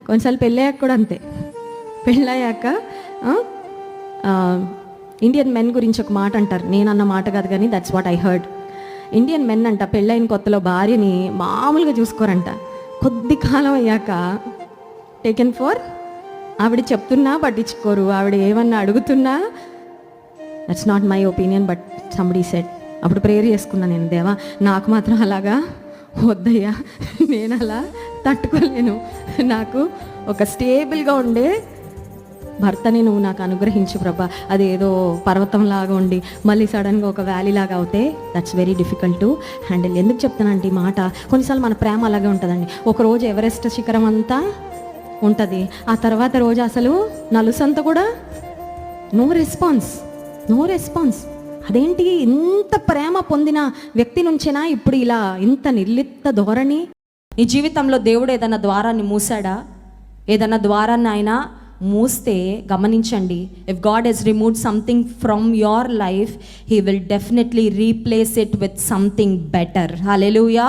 కొన్నిసార్లు పెళ్ళయ్యాక కూడా అంతే. పెళ్ళయ్యాక ఇండియన్ మెన్ గురించి ఒక మాట అంటారు, నేను అన్న మాట కాదు కానీ that's what I heard. Indian men అంట పెళ్ళైన కొత్తలో భార్యని మామూలుగా చూసుకోరంట. కొద్ది కాలం అయ్యాక టేకెన్ ఫర్, ఆవిడ చెప్తున్నా పట్టించుకోరు, ఆవిడ ఏమన్నా అడుగుతున్నా. That's not my opinion but somebody said. అప్పుడు ప్రేయర్ చేసుకున్నా నేను, దేవా నాకు మాత్రం అలాగా వద్దయ్యా, నేను అలా తట్టుకోలేను, నాకు ఒక స్టేబుల్గా ఉండే భర్తని నువ్వు నాకు అనుగ్రహించు ప్రభా. అదేదో పర్వతంలాగా ఉండి మళ్ళీ సడన్గా ఒక వ్యాలీ లాగా అవుతే that's very difficult to handle. ఎందుకు చెప్తానంటే ఈ మాట, కొన్నిసార్లు మన ప్రేమ అలాగే ఉంటుందండి. ఒకరోజు ఎవరెస్ట్ శిఖరం అంతా ఉంటుంది, ఆ తర్వాత రోజు అసలు నలుసంతా కూడా నో రెస్పాన్స్. అదేంటి, ఇంత ప్రేమ పొందిన వ్యక్తి నుంచేనా ఇప్పుడు ఇలా ఇంత నిర్లిప్త ధోరణి? నీ జీవితంలో దేవుడు ఏదైనా ద్వారాన్ని మూసాడా? ఏదైనా ద్వారాన్ని ఆయన మూస్తే గమనించండి, if God has removed something from your life, he will definitely replace it with something better. Hallelujah.